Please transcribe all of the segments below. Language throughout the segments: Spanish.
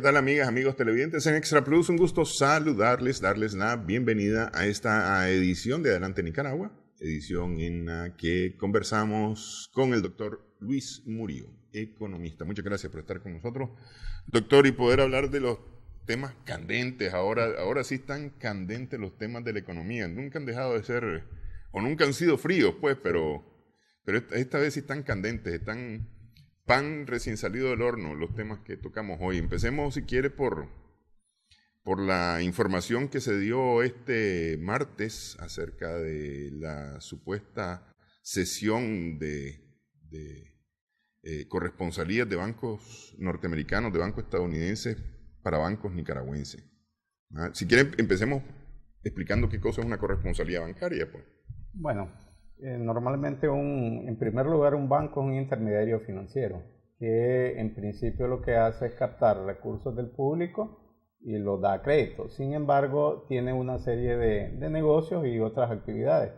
tal, amigas, amigos televidentes en Extra Plus? Un gusto saludarles, darles la bienvenida a esta edición de Adelante Nicaragua, edición en la que conversamos con el doctor Luis Murillo, economista. Muchas gracias por estar con nosotros, doctor, y poder hablar de los temas candentes. Ahora sí están candentes los temas de la economía. Nunca han dejado de ser, o nunca han sido fríos, pues, pero esta vez sí están candentes, están pan recién salido del horno, los temas que tocamos hoy. Empecemos, si quiere, por la información que se dio este martes acerca de la supuesta cesión de corresponsalías de bancos norteamericanos, de bancos estadounidenses para bancos nicaragüenses. Si quieren, empecemos explicando qué cosa es una corresponsalía bancaria, pues. Bueno, normalmente en primer lugar un banco es un intermediario financiero que en principio lo que hace es captar recursos del público y los da a crédito. Sin embargo, tiene una serie de negocios y otras actividades.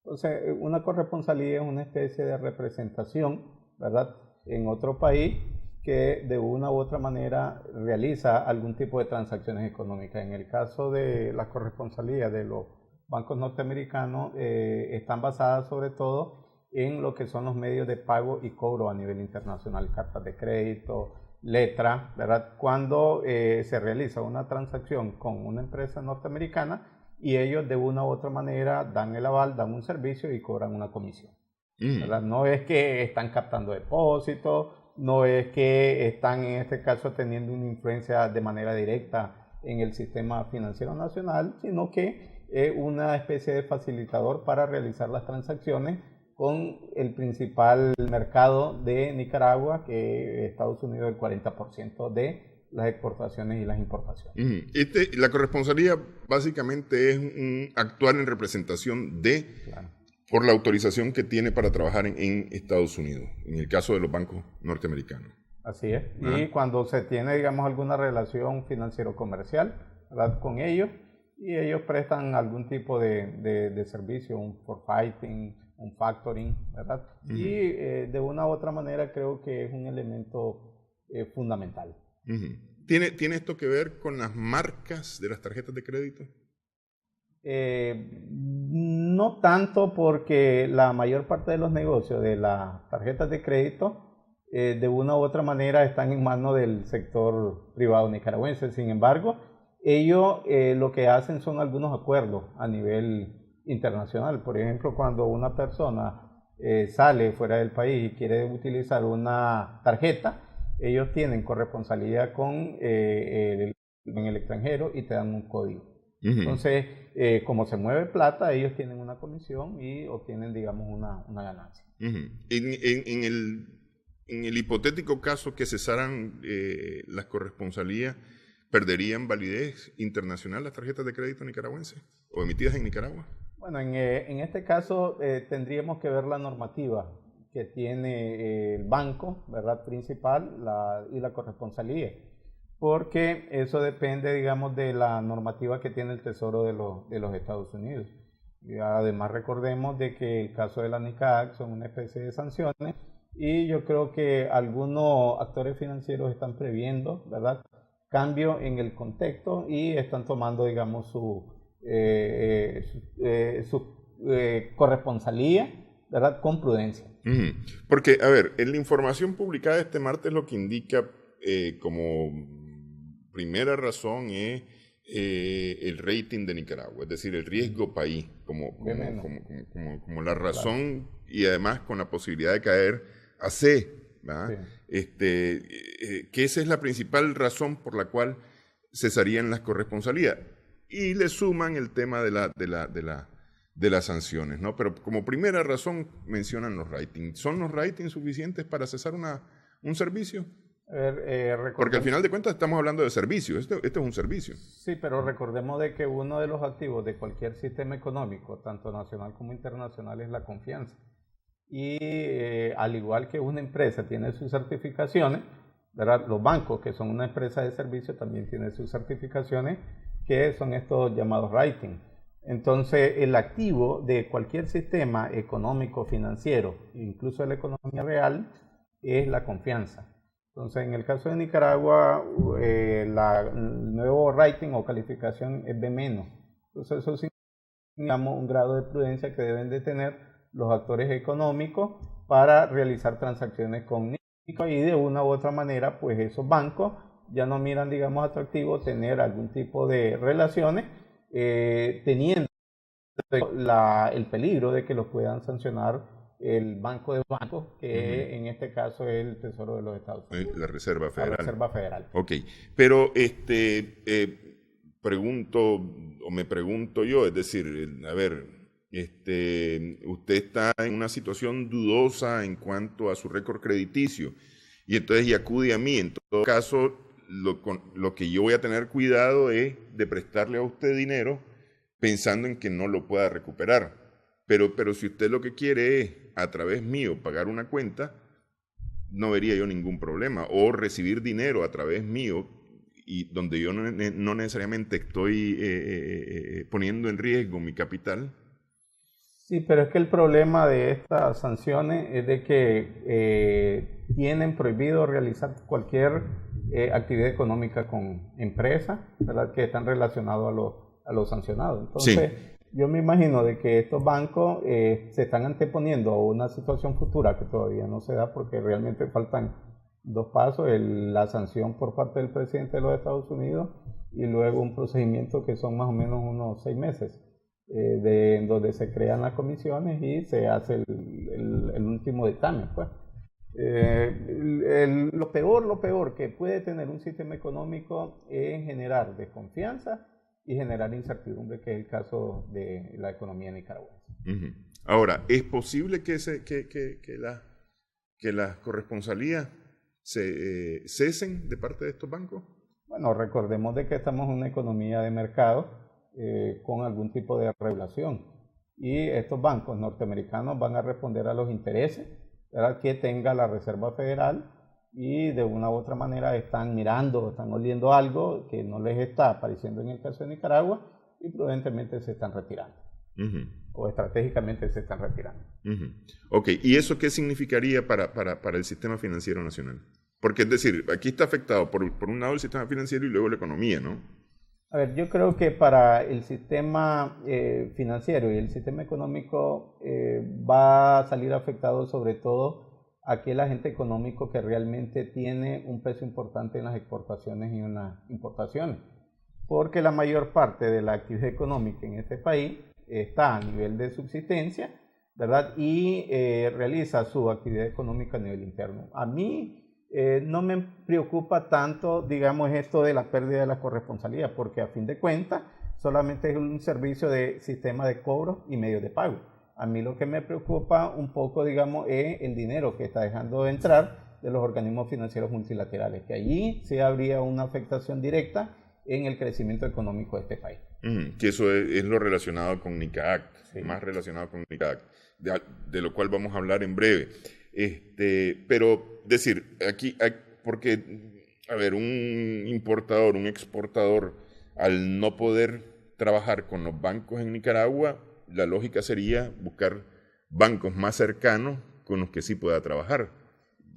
Entonces, una corresponsalía es una especie de representación, ¿verdad?, en otro país que de una u otra manera realiza algún tipo de transacciones económicas. En el caso de las corresponsalías de los bancos norteamericanos están basadas sobre todo en lo que son los medios de pago y cobro a nivel internacional, cartas de crédito, letras, ¿verdad? Cuando se realiza una transacción con una empresa norteamericana y ellos de una u otra manera dan el aval, dan un servicio y cobran una comisión, ¿verdad? No es que están captando depósitos, no es que están en este caso teniendo una influencia de manera directa en el sistema financiero nacional, sino que una especie de facilitador para realizar las transacciones con el principal mercado de Nicaragua, que es Estados Unidos, el 40% de las exportaciones y las importaciones. La corresponsalía básicamente es actuar en representación de, claro, por la autorización que tiene para trabajar en Estados Unidos, en el caso de los bancos norteamericanos. Así es. Y cuando se tiene, digamos, alguna relación financiero-comercial, ¿verdad?, con ellos, y ellos prestan algún tipo de servicio, un forfaiting, un factoring, ¿verdad? Y de una u otra manera creo que es un elemento fundamental. ¿Tiene esto que ver con las marcas de las tarjetas de crédito? No tanto, porque la mayor parte de los negocios de las tarjetas de crédito de una u otra manera están en manos del sector privado nicaragüense. Sin embargo, ellos lo que hacen son algunos acuerdos a nivel internacional. Por ejemplo, cuando una persona sale fuera del país y quiere utilizar una tarjeta, ellos tienen corresponsalía en el extranjero y te dan un código. Entonces, como se mueve plata, ellos tienen una comisión y obtienen, digamos, una ganancia. En el hipotético caso que cesaran las corresponsalías, ¿perderían validez internacional las tarjetas de crédito nicaragüenses o emitidas en Nicaragua? Bueno, en este caso tendríamos que ver la normativa que tiene el banco, ¿verdad?, principal y la corresponsalía, porque eso depende, digamos, de la normativa que tiene el Tesoro de los Estados Unidos. Y además recordemos de que el caso de la NICAC son una especie de sanciones y yo creo que algunos actores financieros están previendo, ¿verdad?, cambio en el contexto y están tomando, digamos, su corresponsalía, ¿verdad?, con prudencia. Porque, a ver, en la información publicada este martes lo que indica como primera razón es el rating de Nicaragua, es decir, el riesgo país, como la razón, claro, y además con la posibilidad de caer a C, ¿verdad? Sí. Que esa es la principal razón por la cual cesarían las corresponsalías. Y le suman el tema de las sanciones, ¿no? Pero como primera razón mencionan los ratings. ¿Son los ratings suficientes para cesar un servicio? Porque al final de cuentas estamos hablando de servicio. Esto es un servicio. Sí, pero recordemos de que uno de los activos de cualquier sistema económico, tanto nacional como internacional, es la confianza. Y al igual que una empresa tiene sus certificaciones, ¿verdad?, los bancos, que son una empresa de servicio, también tienen sus certificaciones, que son estos llamados ratings. Entonces, el activo de cualquier sistema económico, financiero, incluso de la economía real, es la confianza. Entonces, en el caso de Nicaragua, el nuevo rating o calificación es B-. Entonces, eso significa, digamos, un grado de prudencia que deben de tener los actores económicos para realizar transacciones con Nicaragua, y de una u otra manera, pues esos bancos ya no miran, digamos, atractivo tener algún tipo de relaciones, teniendo el peligro de que los puedan sancionar el banco de bancos, que en este caso es el Tesoro de los Estados Unidos. La Reserva Federal. La Reserva Federal. Ok, pero me pregunto yo, es decir, a ver, usted está en una situación dudosa en cuanto a su récord crediticio y entonces y acude a mí. En todo caso, lo que yo voy a tener cuidado es de prestarle a usted dinero pensando en que no lo pueda recuperar. Pero si usted lo que quiere es, a través mío, pagar una cuenta, no vería yo ningún problema. O recibir dinero a través mío, y donde yo no necesariamente estoy poniendo en riesgo mi capital. Sí, pero es que el problema de estas sanciones es de que tienen prohibido realizar cualquier actividad económica con empresas, ¿verdad?, que están relacionadas a los sancionados. Entonces, sí, yo me imagino de que estos bancos se están anteponiendo a una situación futura que todavía no se da, porque realmente faltan dos pasos: la sanción por parte del presidente de los Estados Unidos y luego un procedimiento que son más o menos unos 6 meses, en donde se crean las comisiones y se hace el último dictamen, pues. Lo peor que puede tener un sistema económico es generar desconfianza y generar incertidumbre, que es el caso de la economía nicaragüense. Uh-huh. Ahora, ¿es posible que las corresponsalías cesen de parte de estos bancos? Bueno, recordemos de que estamos en una economía de mercado con algún tipo de regulación, y estos bancos norteamericanos van a responder a los intereses, ¿verdad?, que tenga la Reserva Federal, y de una u otra manera están mirando, están oliendo algo que no les está apareciendo en el caso de Nicaragua, y prudentemente se están retirando. Uh-huh. O estratégicamente se están retirando. Uh-huh. Ok, ¿y eso qué significaría para el sistema financiero nacional? Porque es decir, aquí está afectado por un lado el sistema financiero y luego la economía, ¿no? A ver, yo creo que para el sistema financiero y el sistema económico va a salir afectado sobre todo aquel agente económico que realmente tiene un peso importante en las exportaciones y en las importaciones, porque la mayor parte de la actividad económica en este país está a nivel de subsistencia, ¿verdad?, y realiza su actividad económica a nivel interno. A mí no me preocupa tanto, digamos, esto de la pérdida de la corresponsalía, porque a fin de cuentas solamente es un servicio de sistema de cobro y medios de pago. A mí lo que me preocupa un poco, digamos, es el dinero que está dejando de entrar de los organismos financieros multilaterales, que allí sí habría una afectación directa en el crecimiento económico de este país. Que eso es lo relacionado con NICAACT, sí, más relacionado con NICAACT, de lo cual vamos a hablar en breve. Pero decir, aquí, porque, a ver, un importador, un exportador, al no poder trabajar con los bancos en Nicaragua, la lógica sería buscar bancos más cercanos con los que sí pueda trabajar.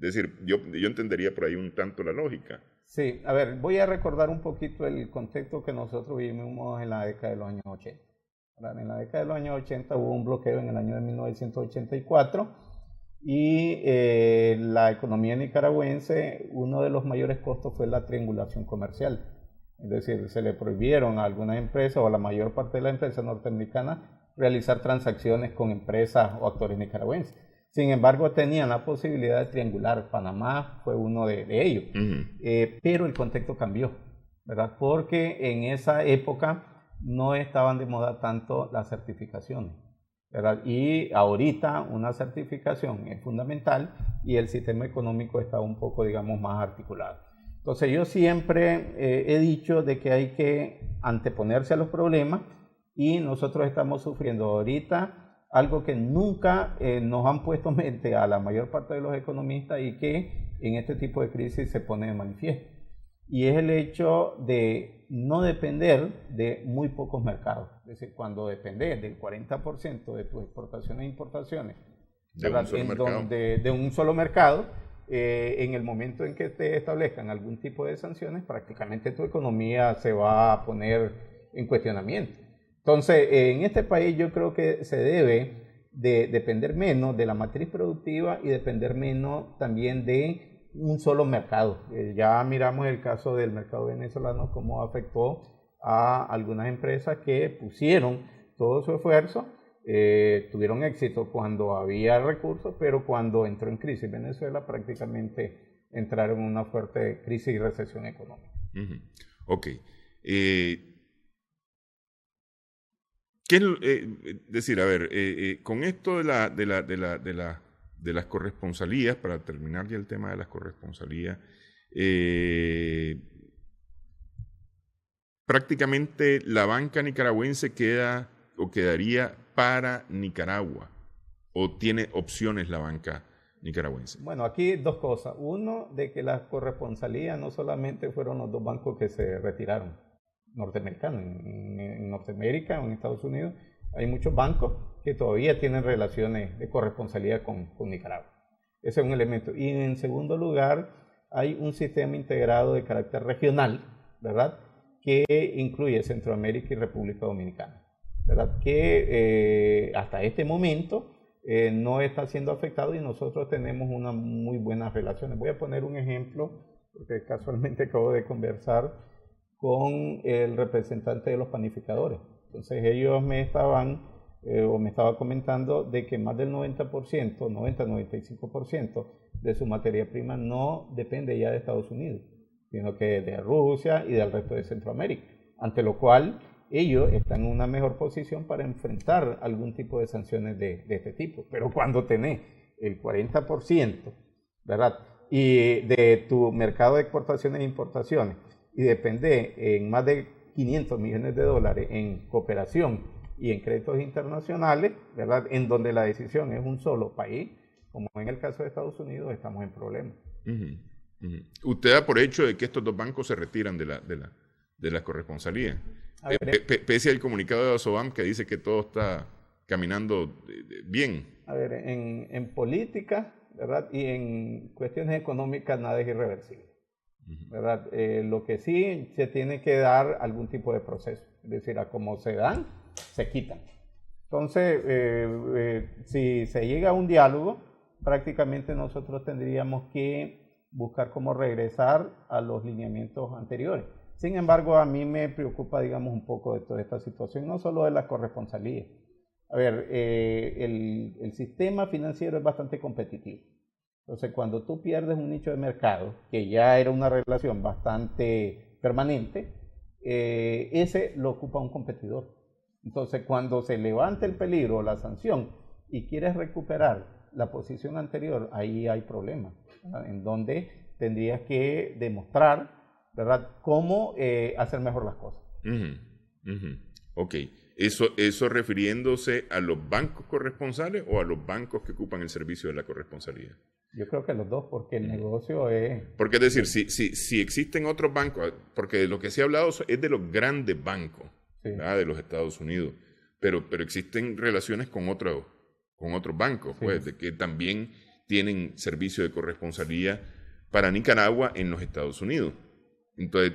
Es decir, yo entendería por ahí un tanto la lógica. Sí, a ver, voy a recordar un poquito el contexto que nosotros vivimos en la década de los años 80. En la década de los años 80 hubo un bloqueo en el año de 1984 y la economía nicaragüense, uno de los mayores costos fue la triangulación comercial. Es decir, se le prohibieron a algunas empresas o a la mayor parte de las empresas norteamericanas realizar transacciones con empresas o actores nicaragüenses. Sin embargo, tenían la posibilidad de triangular. Panamá fue uno de ellos. Uh-huh. Pero el contexto cambió, ¿verdad? Porque en esa época no estaban de moda tanto las certificaciones, ¿verdad? Y ahorita una certificación es fundamental y el sistema económico está un poco, digamos, más articulado. Entonces yo siempre he dicho de que hay que anteponerse a los problemas, y nosotros estamos sufriendo ahorita algo que nunca nos han puesto mente a la mayor parte de los economistas y que en este tipo de crisis se pone de manifiesto. Y es el hecho de no depender de muy pocos mercados. Es decir, cuando dependes del 40% de tus exportaciones e importaciones de un solo mercado, en el momento en que te establezcan algún tipo de sanciones, prácticamente tu economía se va a poner en cuestionamiento. Entonces, en este país yo creo que se debe de depender menos de la matriz productiva y depender menos también de un solo mercado. Ya miramos el caso del mercado venezolano, cómo afectó a algunas empresas que pusieron todo su esfuerzo, tuvieron éxito cuando había recursos, pero cuando entró en crisis Venezuela prácticamente entraron en una fuerte crisis y recesión económica. Ok. Decir, a ver, con esto de las corresponsalías, para terminar ya el tema de las corresponsalías, prácticamente la banca nicaragüense queda o quedaría para Nicaragua, o tiene opciones la banca nicaragüense. Bueno, aquí dos cosas. Uno, de que las corresponsalías no solamente fueron los dos bancos que se retiraron, norteamericanos. En Norteamérica o en Estados Unidos hay muchos bancos que todavía tienen relaciones de corresponsalía con Nicaragua. Ese es un elemento. Y en segundo lugar, hay un sistema integrado de carácter regional, ¿verdad?, que incluye Centroamérica y República Dominicana, ¿verdad?, que hasta este momento no está siendo afectado y nosotros tenemos unas muy buenas relaciones. Voy a poner un ejemplo, porque casualmente acabo de conversar con el representante de los panificadores. Entonces ellos me estaban me estaba comentando de que más del 90%, 90-95% de su materia prima no depende ya de Estados Unidos, sino que de Rusia y del resto de Centroamérica, ante lo cual ellos están en una mejor posición para enfrentar algún tipo de sanciones de este tipo. Pero cuando tenés el 40%, ¿verdad?, y de tu mercado de exportaciones e importaciones, y depende en más de 500 millones de dólares en cooperación y en créditos internacionales, ¿verdad?, en donde la decisión es un solo país, como en el caso de Estados Unidos, estamos en problemas. Usted da por hecho de que estos dos bancos se retiran de la corresponsalía, pese al comunicado de Osobam que dice que todo está caminando bien. A ver, en política, ¿verdad?, y en cuestiones económicas nada es irreversible, ¿verdad? Lo que sí se tiene que dar algún tipo de proceso, es decir, a como se dan, se quitan. Entonces, si se llega a un diálogo, prácticamente nosotros tendríamos que buscar cómo regresar a los lineamientos anteriores. Sin embargo, a mí me preocupa, digamos, un poco de toda esta situación, no solo de la corresponsalía. A ver, el sistema financiero es bastante competitivo. Entonces, cuando tú pierdes un nicho de mercado, que ya era una relación bastante permanente, ese lo ocupa un competidor. Entonces, cuando se levanta el peligro o la sanción y quieres recuperar la posición anterior, ahí hay problemas, ¿verdad?, en donde tendrías que demostrar, ¿verdad?, cómo hacer mejor las cosas. Ok. ¿Eso refiriéndose a los bancos corresponsales o a los bancos que ocupan el servicio de la corresponsalía? Yo creo que los dos, porque el negocio es... Porque es decir, si existen otros bancos, porque de lo que se ha hablado es de los grandes bancos, sí, de los Estados Unidos, pero existen relaciones con otros bancos, sí, pues, de que también tienen servicio de corresponsalía para Nicaragua en los Estados Unidos. Entonces,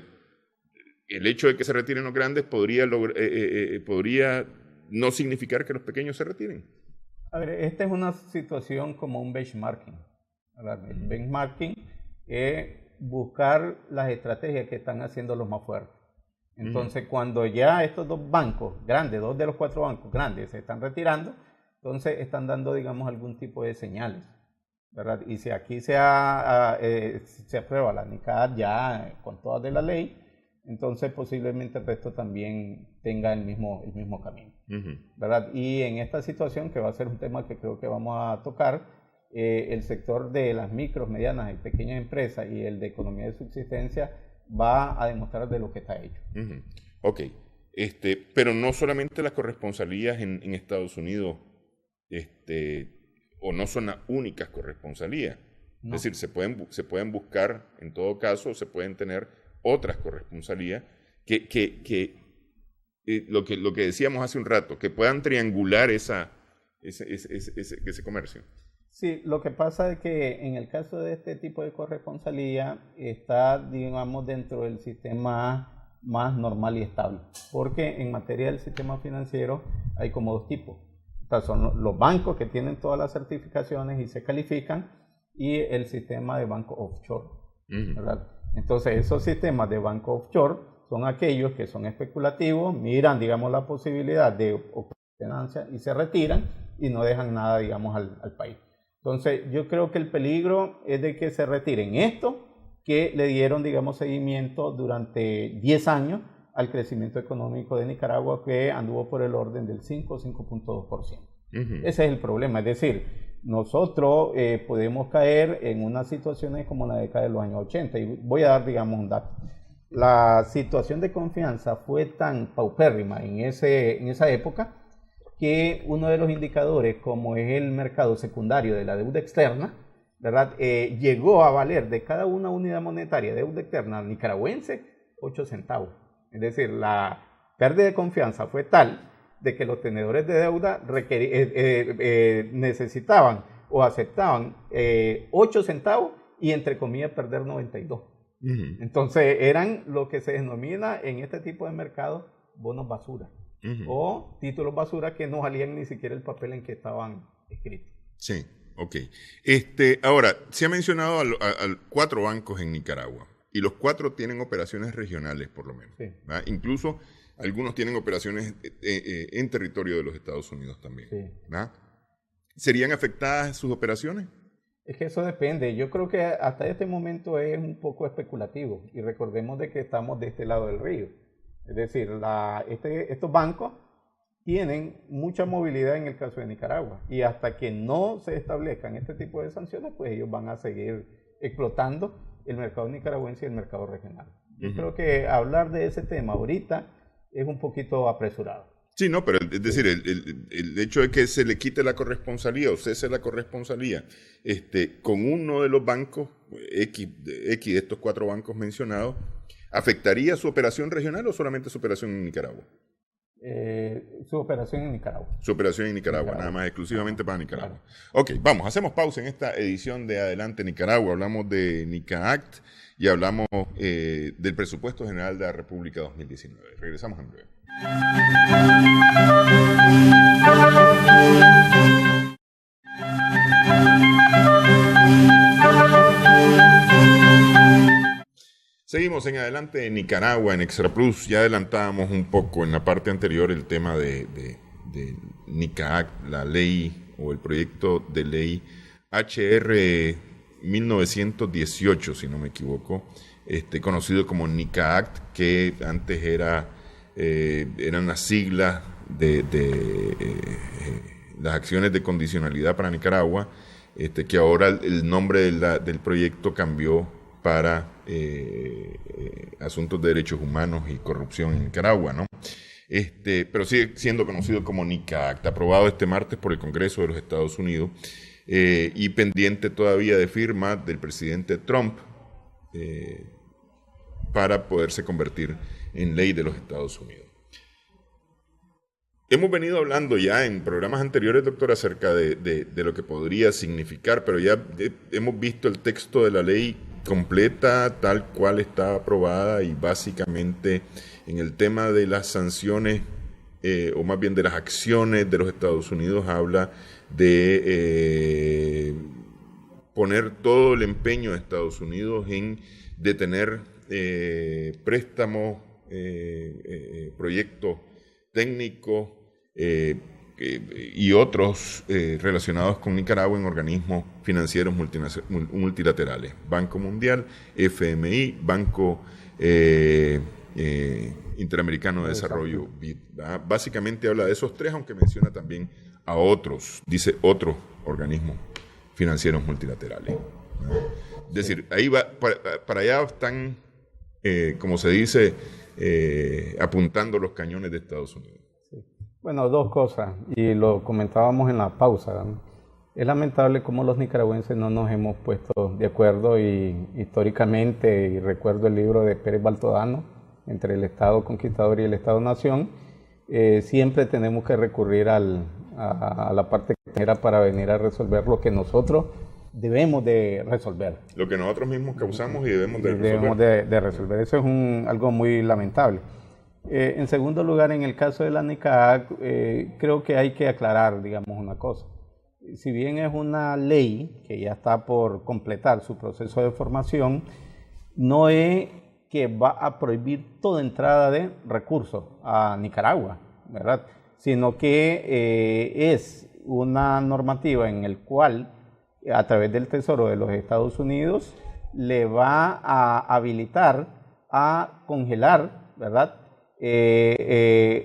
el hecho de que se retiren los grandes podría no significar que los pequeños se retiren. A ver, esta es una situación como un benchmarking. El benchmarking es buscar las estrategias que están haciendo los más fuertes. Entonces, cuando ya estos dos bancos grandes, 2 de los 4 bancos grandes se están retirando, entonces están dando, digamos, algún tipo de señales, ¿verdad? Y si aquí se aprueba la NICAD ya con todas de la ley, entonces posiblemente el resto también tenga el mismo camino, ¿verdad? Y en esta situación, que va a ser un tema que creo que vamos a tocar, el sector de las micros, medianas y pequeñas empresas y el de economía de subsistencia va a demostrar de lo que está hecho. Ok, pero no solamente las corresponsalías en Estados Unidos, o no son las únicas corresponsalías. No. Es decir, se pueden buscar, en todo caso, se pueden tener otras corresponsalías que lo que decíamos hace un rato, que puedan triangular ese comercio. Sí, lo que pasa es que en el caso de este tipo de corresponsalía está, digamos, dentro del sistema más normal y estable, porque en materia del sistema financiero hay como dos tipos. O sea, son los bancos que tienen todas las certificaciones y se califican, y el sistema de banco offshore, ¿verdad? Entonces, esos sistemas de banco offshore son aquellos que son especulativos, miran, digamos, la posibilidad de obtener ganancias y se retiran y no dejan nada, digamos, al país. Entonces, yo creo que el peligro es de que se retiren esto, que le dieron, digamos, seguimiento durante 10 años al crecimiento económico de Nicaragua, que anduvo por el orden del 5 o 5.2%. Ese es el problema, es decir, nosotros podemos caer en unas situaciones como la década de los años 80, y voy a dar, digamos, un dato. La situación de confianza fue tan paupérrima en esa época, que uno de los indicadores, como es el mercado secundario de la deuda externa, ¿verdad? Llegó a valer de cada una unidad monetaria de deuda externa nicaragüense 8 centavos. Es decir, la pérdida de confianza fue tal de que los tenedores de deuda necesitaban o aceptaban 8 centavos y, entre comillas, perder 92. Entonces eran lo que se denomina en este tipo de mercado bonos basura. O títulos basura que no valían ni siquiera el papel en que estaban escritos. Sí, ok. Ahora, se ha mencionado a 4 bancos en Nicaragua, y los 4 tienen operaciones regionales, por lo menos. Sí. Incluso algunos tienen operaciones en territorio de los Estados Unidos también. Sí. ¿Serían afectadas sus operaciones? Es que eso depende. Yo creo que hasta este momento es un poco especulativo, y recordemos de que estamos de este lado del río. Es decir, estos bancos tienen mucha movilidad en el caso de Nicaragua, y hasta que no se establezcan este tipo de sanciones, pues ellos van a seguir explotando el mercado nicaragüense y el mercado regional. Yo creo que hablar de ese tema ahorita es un poquito apresurado. Sí, no, pero es decir, el hecho de que se le quite la corresponsalía o cese la corresponsalía con uno de los bancos, X de estos 4 bancos mencionados, ¿afectaría su operación regional o solamente su operación en Nicaragua? Su operación en Nicaragua. Su operación en Nicaragua, nada más, exclusivamente para Nicaragua. Claro. Ok, vamos, hacemos pausa en esta edición de Adelante Nicaragua. Hablamos de NICAACT y hablamos del Presupuesto General de la República 2019. Regresamos en breve. Seguimos en Adelante en Nicaragua, en Extra Plus. Ya adelantábamos un poco en la parte anterior el tema de NICAACT, la ley o el proyecto de ley HR 1918, si no me equivoco, conocido como NICAACT, que antes eran las siglas de las acciones de condicionalidad para Nicaragua, que ahora el nombre del proyecto cambió para asuntos de derechos humanos y corrupción en Nicaragua, ¿no? Pero sigue siendo conocido como NICAACT, aprobado este martes por el Congreso de los Estados Unidos y pendiente todavía de firma del presidente Trump para poderse convertir en ley de los Estados Unidos. Hemos venido hablando ya en programas anteriores, doctor, acerca de lo que podría significar, pero ya hemos visto el texto de la ley completa, tal cual está aprobada, y básicamente en el tema de las sanciones, o más bien de las acciones de los Estados Unidos, habla de poner todo el empeño de Estados Unidos en detener préstamos, proyectos técnicos y otros relacionados con Nicaragua en organismos financieros multilaterales, Banco Mundial, FMI, Banco Interamericano de Desarrollo, BID. Básicamente habla de esos 3, aunque menciona también a otros, dice otros organismos financieros multilaterales. Es decir, ahí va, para allá están, como se dice, apuntando los cañones de Estados Unidos. Bueno, 2 cosas, y lo comentábamos en la pausa, ¿no? Es lamentable cómo los nicaragüenses no nos hemos puesto de acuerdo, y históricamente, y recuerdo el libro de Pérez Baltodano, entre el Estado Conquistador y el Estado Nación, siempre tenemos que recurrir al a la parte que era para venir a resolver lo que nosotros debemos de resolver. Lo que nosotros mismos causamos y debemos de resolver. Debemos de resolver. Eso es algo muy lamentable. En segundo lugar, en el caso de la NICAAC, creo que hay que aclarar, digamos, una cosa. Si bien es una ley que ya está por completar su proceso de formación, no es que va a prohibir toda entrada de recursos a Nicaragua, ¿verdad? Sino que es una normativa en el cual, a través del Tesoro de los Estados Unidos, le va a habilitar a congelar, ¿verdad?,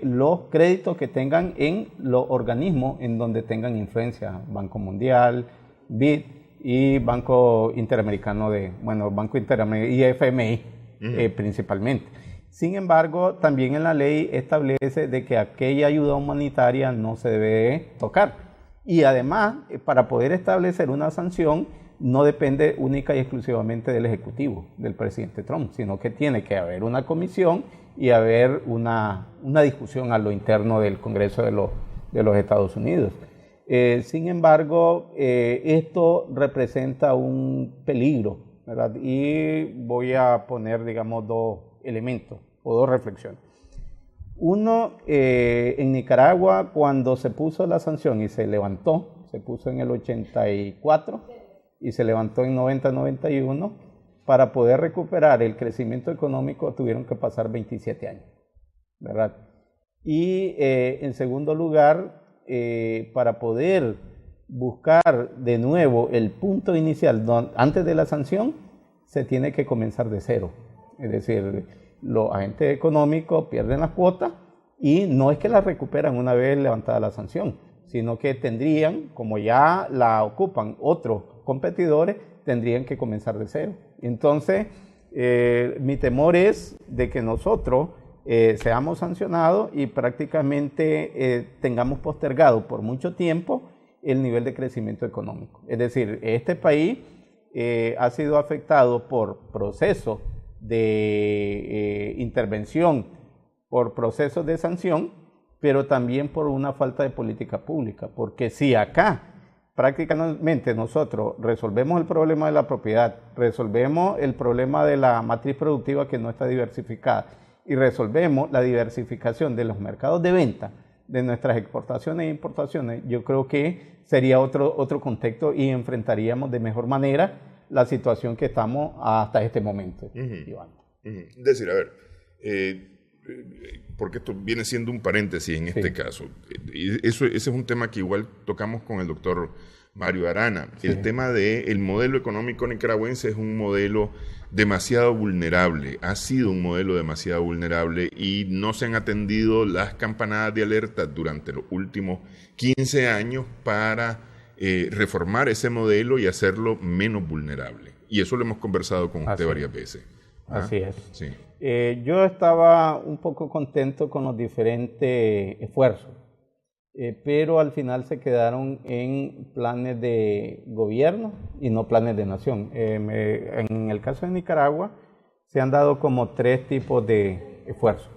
los créditos que tengan en los organismos en donde tengan influencia, Banco Mundial, BID y Banco Interamericano Banco Interamericano y FMI principalmente. Sin embargo, también en la ley establece de que aquella ayuda humanitaria no se debe tocar. Y además, para poder establecer una sanción, no depende única y exclusivamente del Ejecutivo, del presidente Trump, sino que tiene que haber una comisión y haber una discusión a lo interno del Congreso de los Estados Unidos. Sin embargo, esto representa un peligro, ¿verdad? Y voy a poner, digamos, dos elementos o dos reflexiones. Uno, en Nicaragua, cuando se puso la sanción y se levantó, se puso en el 84 y se levantó en 90-91, para poder recuperar el crecimiento económico tuvieron que pasar 27 años, ¿verdad? Y en segundo lugar, para poder buscar de nuevo el punto inicial antes de la sanción, se tiene que comenzar de cero. Es decir, los agentes económicos pierden las cuotas y no es que las recuperan una vez levantada la sanción, sino que tendrían, como ya la ocupan otros competidores, tendrían que comenzar de cero. Entonces, mi temor es de que nosotros seamos sancionados y prácticamente tengamos postergado por mucho tiempo el nivel de crecimiento económico. Es decir, este país ha sido afectado por procesos de intervención, por procesos de sanción, pero también por una falta de política pública, porque si acá prácticamente nosotros resolvemos el problema de la propiedad, resolvemos el problema de la matriz productiva que no está diversificada y resolvemos la diversificación de los mercados de venta de nuestras exportaciones e importaciones, yo creo que sería otro contexto y enfrentaríamos de mejor manera la situación que estamos hasta este momento. Es decir, a ver, porque esto viene siendo un paréntesis en este caso. Ese es un tema que igual tocamos con el doctor Mario Arana. El tema del modelo económico nicaragüense es un modelo demasiado vulnerable, ha sido un modelo demasiado vulnerable y no se han atendido las campanadas de alerta durante los últimos 15 años para reformar ese modelo y hacerlo menos vulnerable. Y eso lo hemos conversado con usted varias veces. Así es. Sí. Yo estaba un poco contento con los diferentes esfuerzos, pero al final se quedaron en planes de gobierno y no planes de nación. En el caso de Nicaragua se han dado como tres tipos de esfuerzos.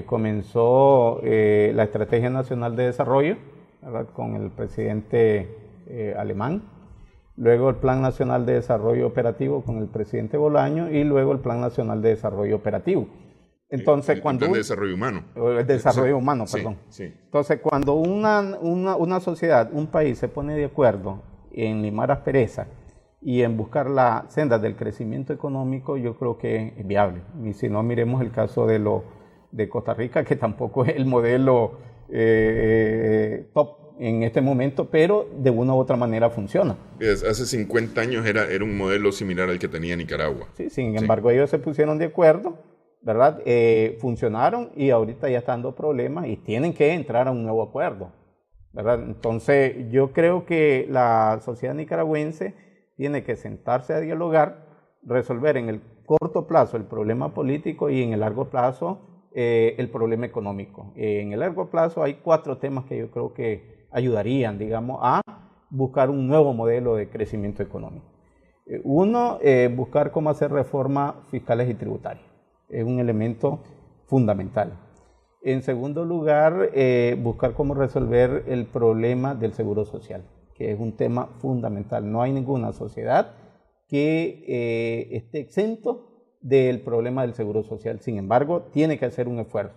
Comenzó la Estrategia Nacional de Desarrollo, ¿verdad?, con el presidente alemán. Luego el Plan Nacional de Desarrollo Operativo con el presidente Bolaño y luego el Plan Nacional de Desarrollo Operativo. Entonces, el plan de desarrollo humano. El desarrollo humano, perdón. Sí. Entonces, cuando una sociedad, un país se pone de acuerdo en limar asperezas y en buscar las sendas del crecimiento económico, yo creo que es viable. Y si no, miremos el caso de Costa Rica, que tampoco es el modelo top en este momento, pero de una u otra manera funciona. Hace 50 años era un modelo similar al que tenía Nicaragua. Sí, sin embargo, ellos se pusieron de acuerdo, ¿verdad? Funcionaron y ahorita ya están dando problemas y tienen que entrar a un nuevo acuerdo, ¿verdad? Entonces, yo creo que la sociedad nicaragüense tiene que sentarse a dialogar, resolver en el corto plazo el problema político y en el largo plazo el problema económico. En el largo plazo hay 4 temas que yo creo que ayudarían, digamos, a buscar un nuevo modelo de crecimiento económico. Uno, buscar cómo hacer reformas fiscales y tributarias. Es un elemento fundamental. En segundo lugar, buscar cómo resolver el problema del seguro social, que es un tema fundamental. No hay ninguna sociedad que esté exento del problema del seguro social. Sin embargo, tiene que hacer un esfuerzo.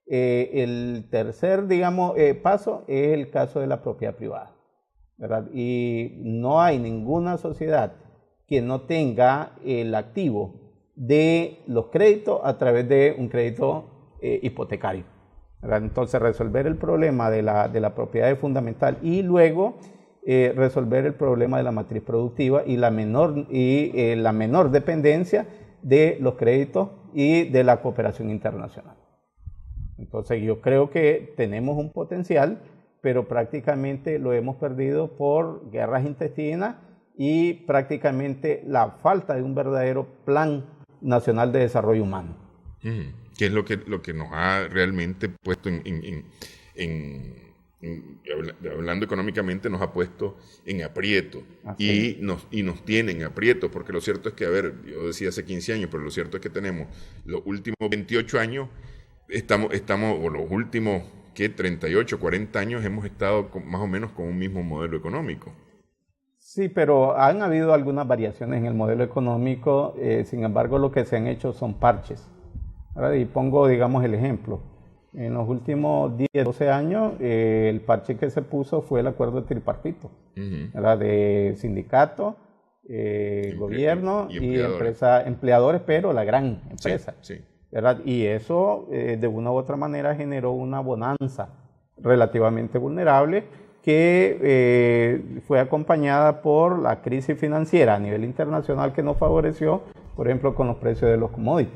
El tercer, digamos, paso es el caso de la propiedad privada, ¿verdad? Y no hay ninguna sociedad que no tenga el activo de los créditos a través de un crédito hipotecario, ¿verdad? Entonces, resolver el problema de la propiedad es fundamental y luego resolver el problema de la matriz productiva y la menor dependencia de los créditos y de la cooperación internacional. Entonces yo creo que tenemos un potencial, pero prácticamente lo hemos perdido por guerras intestinas y prácticamente la falta de un verdadero plan nacional de desarrollo humano. ¿Qué es lo que nos ha realmente puesto hablando económicamente, nos ha puesto en aprieto y nos tiene en aprieto? Porque lo cierto es que, a ver, yo decía hace 15 años, pero lo cierto es que tenemos los últimos 28 años, o los últimos, 38, 40 años hemos estado más o menos con un mismo modelo económico. Sí, pero han habido algunas variaciones en el modelo económico, sin embargo lo que se han hecho son parches, ¿verdad? Y pongo, digamos, el ejemplo. En los últimos 10, 12 años, el parche que se puso fue el acuerdo tripartito, ¿verdad? De sindicato, gobierno y empleadores, pero la gran empresa. Sí, sí. ¿Verdad? Y eso de una u otra manera generó una bonanza relativamente vulnerable que fue acompañada por la crisis financiera a nivel internacional que nos favoreció, por ejemplo, con los precios de los commodities.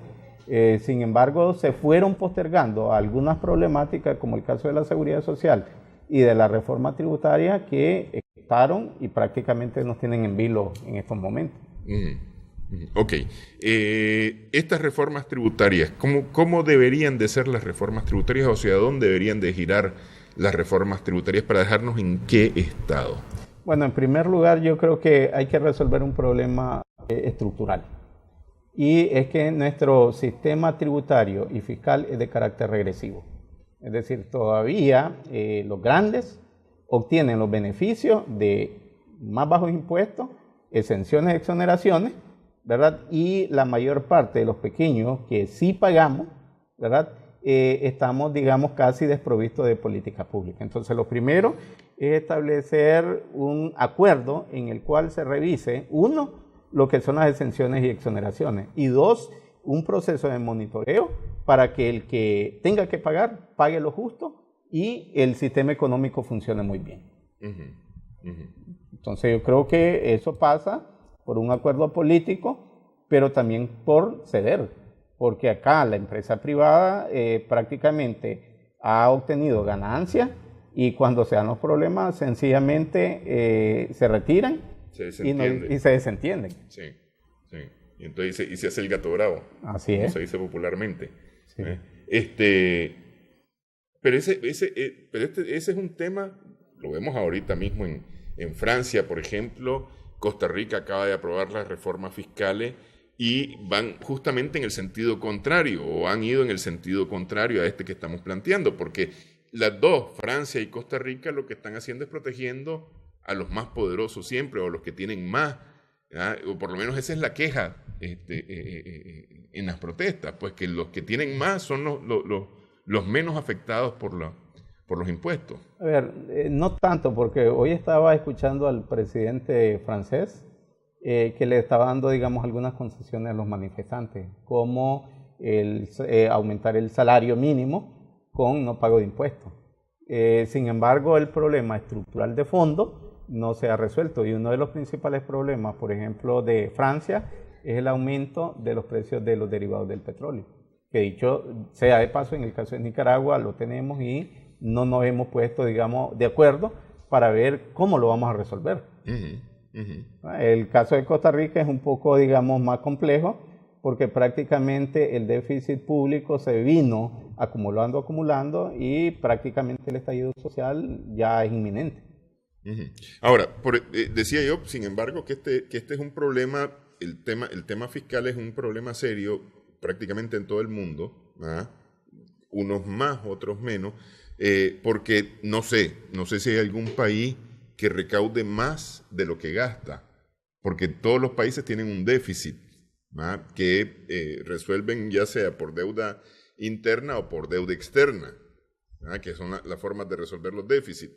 Sin embargo, se fueron postergando algunas problemáticas, como el caso de la seguridad social y de la reforma tributaria, que estaron y prácticamente nos tienen en vilo en estos momentos. Ok. Estas reformas tributarias, ¿cómo deberían de ser las reformas tributarias o hacia dónde deberían de girar las reformas tributarias para dejarnos en qué estado? Bueno, en primer lugar, yo creo que hay que resolver un problema estructural. Y es que nuestro sistema tributario y fiscal es de carácter regresivo. Es decir, todavía los grandes obtienen los beneficios de más bajos impuestos, exenciones, exoneraciones, ¿verdad? Y la mayor parte de los pequeños que sí pagamos, ¿verdad? Estamos, digamos, casi desprovistos de política pública. Entonces, lo primero es establecer un acuerdo en el cual se revise, uno, lo que son las exenciones y exoneraciones, y dos, un proceso de monitoreo para que el que tenga que pagar, pague lo justo y el sistema económico funcione muy bien. Entonces yo creo que eso pasa por un acuerdo político, pero también por ceder, porque acá la empresa privada prácticamente ha obtenido ganancias y cuando se dan los problemas sencillamente se retiran y se desentienden. Sí, sí. Y entonces y se hace el gato bravo. Así es. Como se dice popularmente. Sí. Pero ese es un tema, lo vemos ahorita mismo en Francia, por ejemplo. Costa Rica acaba de aprobar las reformas fiscales y van justamente en el sentido contrario, o han ido en el sentido contrario a este que estamos planteando, porque las dos, Francia y Costa Rica, lo que están haciendo es protegiendo a los más poderosos siempre, o los que tienen más, ¿verdad? O por lo menos esa es la queja en las protestas, pues que los que tienen más son los menos afectados por los impuestos. A ver, no tanto, porque hoy estaba escuchando al presidente francés que le estaba dando, digamos, algunas concesiones a los manifestantes, como aumentar el salario mínimo con no pago de impuestos. Sin embargo, el problema estructural de fondo no se ha resuelto, y uno de los principales problemas, por ejemplo, de Francia es el aumento de los precios de los derivados del petróleo, que dicho sea de paso, en el caso de Nicaragua lo tenemos y no nos hemos puesto, digamos, de acuerdo para ver cómo lo vamos a resolver. El caso de Costa Rica es un poco, digamos, más complejo, porque prácticamente el déficit público se vino acumulando y prácticamente el estallido social ya es inminente. Ahora, decía yo, sin embargo, que este es un problema, el tema fiscal es un problema serio prácticamente en todo el mundo, ¿verdad? unos más, otros menos, porque no sé si hay algún país que recaude más de lo que gasta, porque todos los países tienen un déficit, ¿verdad?, que resuelven ya sea por deuda interna o por deuda externa, ¿verdad?, que son las formas de resolver los déficits.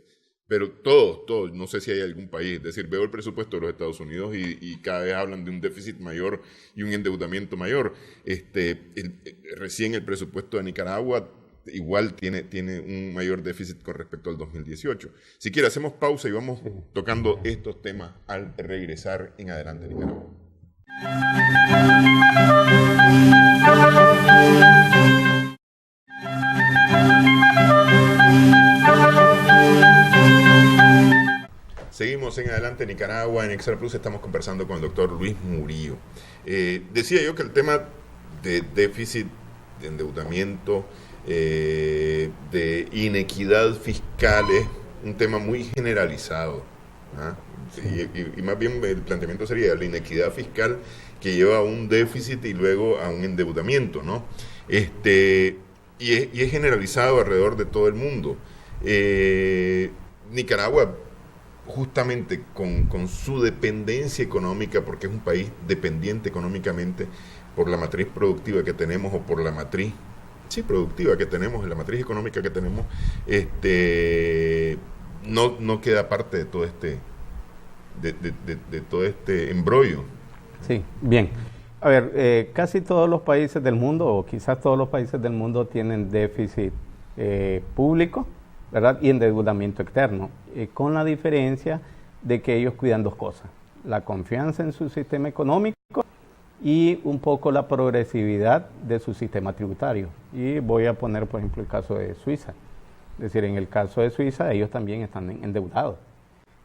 Pero todos, no sé si hay algún país, es decir, veo el presupuesto de los Estados Unidos y cada vez hablan de un déficit mayor y un endeudamiento mayor. Recién el presupuesto de Nicaragua igual tiene un mayor déficit con respecto al 2018. Si quiere, hacemos pausa y vamos tocando estos temas al regresar en Adelante Nicaragua. Seguimos en Adelante Nicaragua, en Extra Plus estamos conversando con el doctor Luis Murillo. Decía yo que el tema de déficit, de endeudamiento, de inequidad fiscal es un tema muy generalizado, ¿ah? Y más bien el planteamiento sería la inequidad fiscal que lleva a un déficit y luego a un endeudamiento, ¿no? Y es generalizado alrededor de todo el mundo. Nicaragua, justamente con su dependencia económica, porque es un país dependiente económicamente por la matriz productiva que tenemos o por la matriz productiva que tenemos, la matriz económica que tenemos, no queda parte de todo este embrollo. Sí, bien. A ver, casi todos los países del mundo, o quizás todos los países del mundo, tienen déficit público, ¿verdad?, y endeudamiento externo, con la diferencia de que ellos cuidan dos cosas: la confianza en su sistema económico y un poco la progresividad de su sistema tributario. Y voy a poner, por ejemplo, el caso de Suiza. Es decir, en el caso de Suiza, ellos también están endeudados.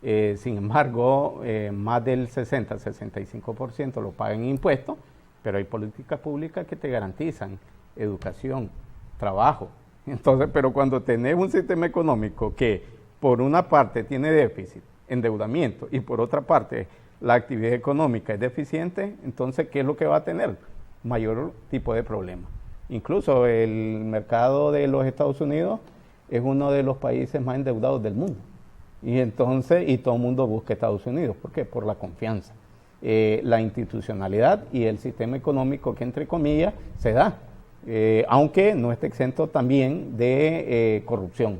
Sin embargo, más del 60-65% lo pagan en impuestos, pero hay políticas públicas que te garantizan educación, trabajo. Entonces, pero cuando tenés un sistema económico que por una parte tiene déficit, endeudamiento, y por otra parte la actividad económica es deficiente, entonces, ¿qué es lo que va a tener? Mayor tipo de problemas. Incluso el mercado de los Estados Unidos es uno de los países más endeudados del mundo. Y entonces, y todo el mundo busca Estados Unidos. ¿Por qué? Por la confianza, la institucionalidad y el sistema económico que, entre comillas, se da. Aunque no esté exento también de corrupción,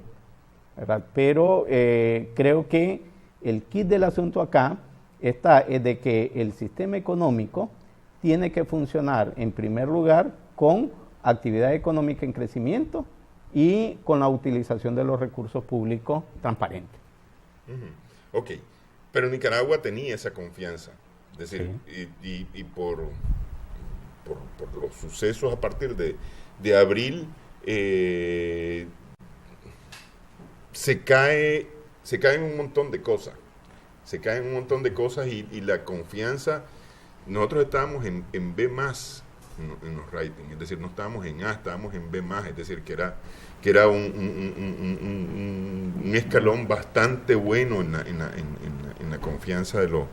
¿verdad? Pero creo que el kit del asunto acá es de que el sistema económico tiene que funcionar en primer lugar con actividad económica en crecimiento y con la utilización de los recursos públicos transparentes. Ok, pero Nicaragua tenía esa confianza, es decir, sí. y por los sucesos a partir de abril, se caen un montón de cosas. Y la confianza, nosotros estábamos en B más en los ratings, es decir, no estábamos en A, estábamos en B más, es decir, que era un escalón bastante bueno en la confianza de los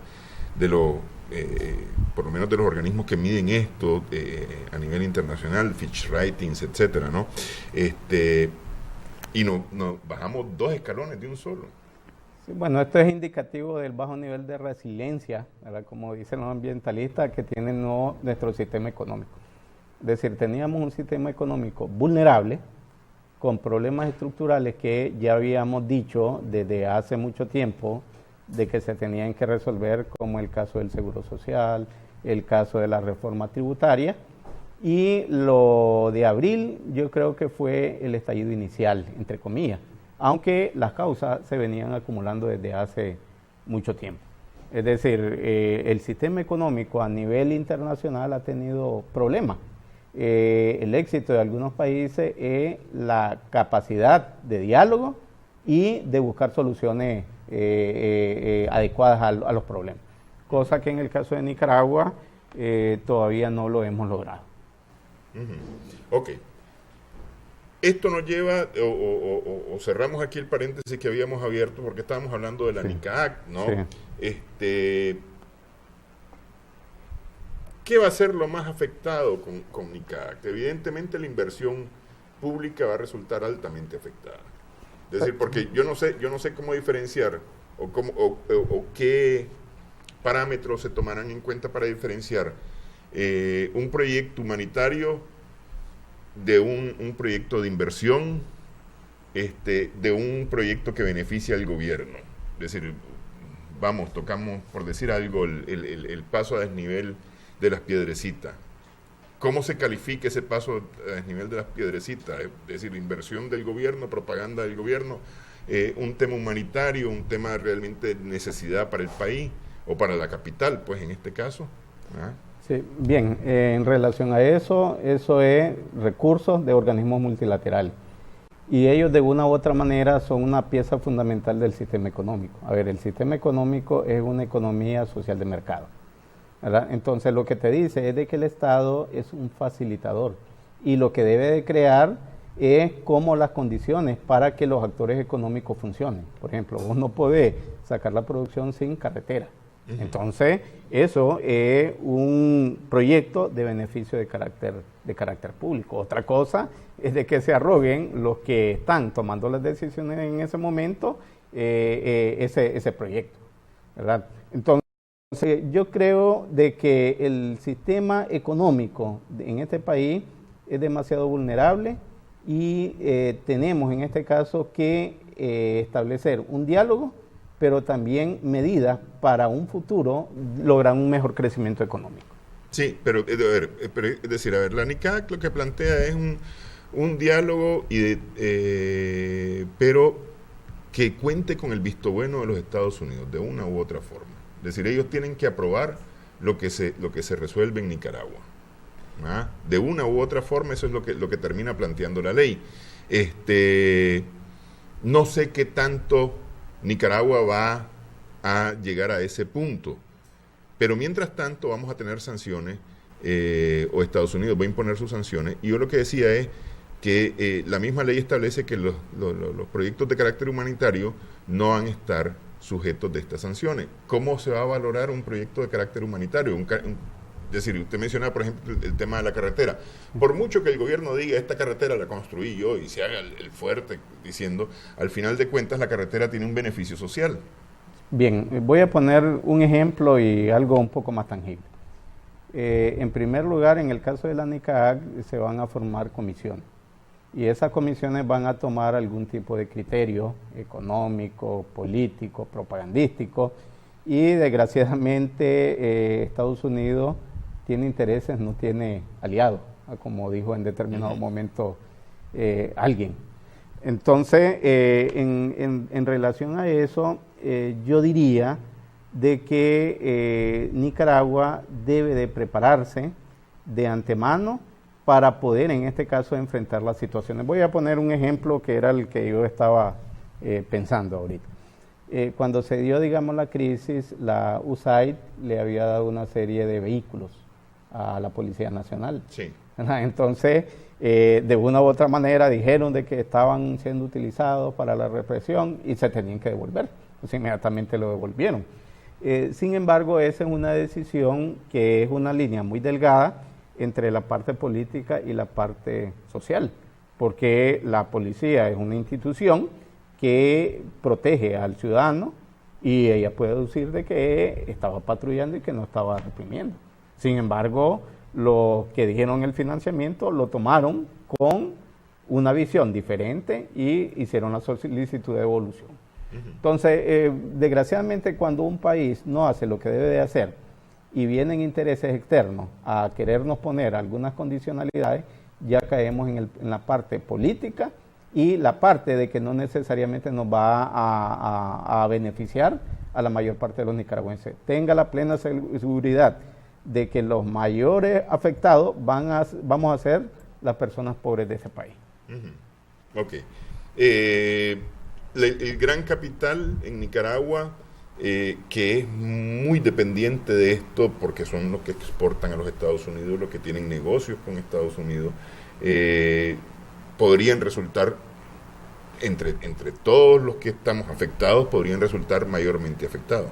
por lo menos de los organismos que miden esto a nivel internacional, Fitch Ratings, etcétera, ¿no? Y no bajamos 2 escalones de un solo. Sí, bueno, esto es indicativo del bajo nivel de resiliencia, ¿verdad?, como dicen los ambientalistas, que tiene nuestro sistema económico. Es decir, teníamos un sistema económico vulnerable, con problemas estructurales que ya habíamos dicho desde hace mucho tiempo de que se tenían que resolver, como el caso del Seguro Social, el caso de la reforma tributaria, y lo de abril yo creo que fue el estallido inicial, entre comillas, aunque las causas se venían acumulando desde hace mucho tiempo. Es decir, el sistema económico a nivel internacional ha tenido problemas. El éxito de algunos países es la capacidad de diálogo y de buscar soluciones adecuadas a los problemas, cosa que en el caso de Nicaragua todavía no lo hemos logrado. Ok. Esto nos lleva, o cerramos aquí el paréntesis que habíamos abierto porque estábamos hablando de la NICAAC, ¿no? Sí. ¿Qué va a ser lo más afectado con NICAAC? Evidentemente la inversión pública va a resultar altamente afectada. Es decir, porque yo no sé cómo diferenciar o qué parámetros se tomarán en cuenta para diferenciar un proyecto humanitario de un proyecto de inversión, de un proyecto que beneficia al gobierno. Es decir, tocamos, por decir algo, el paso a desnivel de Las Piedrecitas. ¿Cómo se califica ese paso a desnivel de Las Piedrecitas? Es decir, inversión del gobierno, propaganda del gobierno, un tema humanitario, un tema realmente de necesidad para el país o para la capital, pues en este caso. ¿Ah? Sí, bien, en relación a eso es recursos de organismos multilaterales. Y ellos de una u otra manera son una pieza fundamental del sistema económico. A ver, el sistema económico es una economía social de mercado, ¿verdad? Entonces lo que te dice es de que el Estado es un facilitador y lo que debe de crear es como las condiciones para que los actores económicos funcionen. Por ejemplo, vos no podés sacar la producción sin carretera. Entonces, eso es un proyecto de beneficio de carácter público. Otra cosa es de que se arroguen los que están tomando las decisiones en ese momento ese proyecto, ¿verdad? Entonces, yo creo de que el sistema económico en este país es demasiado vulnerable y tenemos en este caso que establecer un diálogo, pero también medidas para un futuro lograr un mejor crecimiento económico. Sí, pero es decir, la NICAC lo que plantea es un diálogo, pero que cuente con el visto bueno de los Estados Unidos, de una u otra forma. Es decir, ellos tienen que aprobar lo que se resuelve en Nicaragua. ¿Ah? De una u otra forma, eso es lo que termina planteando la ley. No sé qué tanto Nicaragua va a llegar a ese punto, pero mientras tanto vamos a tener sanciones, o Estados Unidos va a imponer sus sanciones, y yo lo que decía es que la misma ley establece que los proyectos de carácter humanitario no van a estar sujetos de estas sanciones. ¿Cómo se va a valorar un proyecto de carácter humanitario? Es decir, usted mencionaba, por ejemplo, el tema de la carretera. Por mucho que el gobierno diga, esta carretera la construí yo, y se haga el fuerte diciendo, al final de cuentas la carretera tiene un beneficio social. Bien, voy a poner un ejemplo y algo un poco más tangible. En primer lugar, en el caso de la NICAC, se van a formar comisiones. Y esas comisiones van a tomar algún tipo de criterio económico, político, propagandístico. Y desgraciadamente Estados Unidos tiene intereses, no tiene aliados, como dijo en determinado momento alguien. Entonces, en relación a eso, yo diría de que Nicaragua debe de prepararse de antemano para poder, en este caso, enfrentar las situaciones. Voy a poner un ejemplo que era el que yo estaba pensando ahorita. Cuando se dio, digamos, la crisis, la USAID le había dado una serie de vehículos a la Policía Nacional. Sí. Entonces, de una u otra manera dijeron de que estaban siendo utilizados para la represión y se tenían que devolver. Pues inmediatamente lo devolvieron. Sin embargo, esa es una decisión que es una línea muy delgada entre la parte política y la parte social, porque la policía es una institución que protege al ciudadano y ella puede deducir de que estaba patrullando y que no estaba reprimiendo. Sin embargo, los que dijeron el financiamiento lo tomaron con una visión diferente y hicieron la solicitud de devolución. Entonces, desgraciadamente, cuando un país no hace lo que debe de hacer y vienen intereses externos a querernos poner algunas condicionalidades, ya caemos en la parte política y la parte de que no necesariamente nos va a beneficiar a la mayor parte de los nicaragüenses. Tenga la plena seguridad de que los mayores afectados vamos a ser las personas pobres de ese país. Ok. El gran capital en Nicaragua, que es muy dependiente de esto, porque son los que exportan a los Estados Unidos, los que tienen negocios con Estados Unidos, podrían resultar, entre todos los que estamos afectados, podrían resultar mayormente afectados.